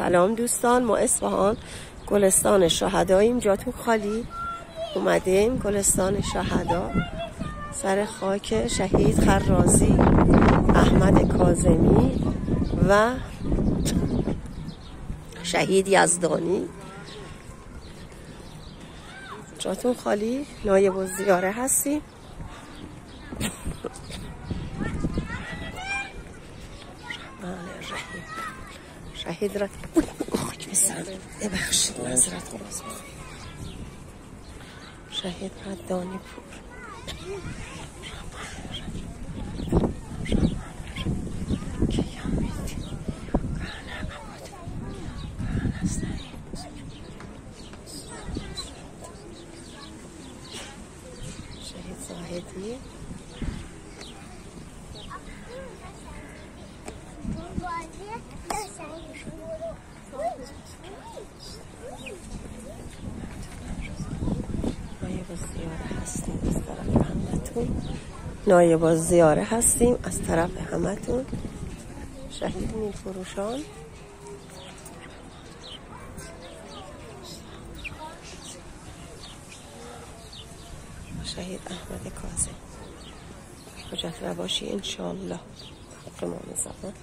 سلام دوستان، ما اصفهان گلستان شهداییم. جاتون خالی؟ اومدیم گلستان شهدا سر خاک شهید خرازی احمد کاظمی و شهید یزدانی. جاتون خالی؟ نایب الزیاره هستیم. شهید را خاک بسرم، ببخشید معذرت خواهیم. شهید ردانی پور. شهید زاهدی. نایب الزیاره هستیم از طرف همتون. شهید نیلفروشان. شهید احمد کاظمی. حجت رواشی انشاءالله. حق امام زمان.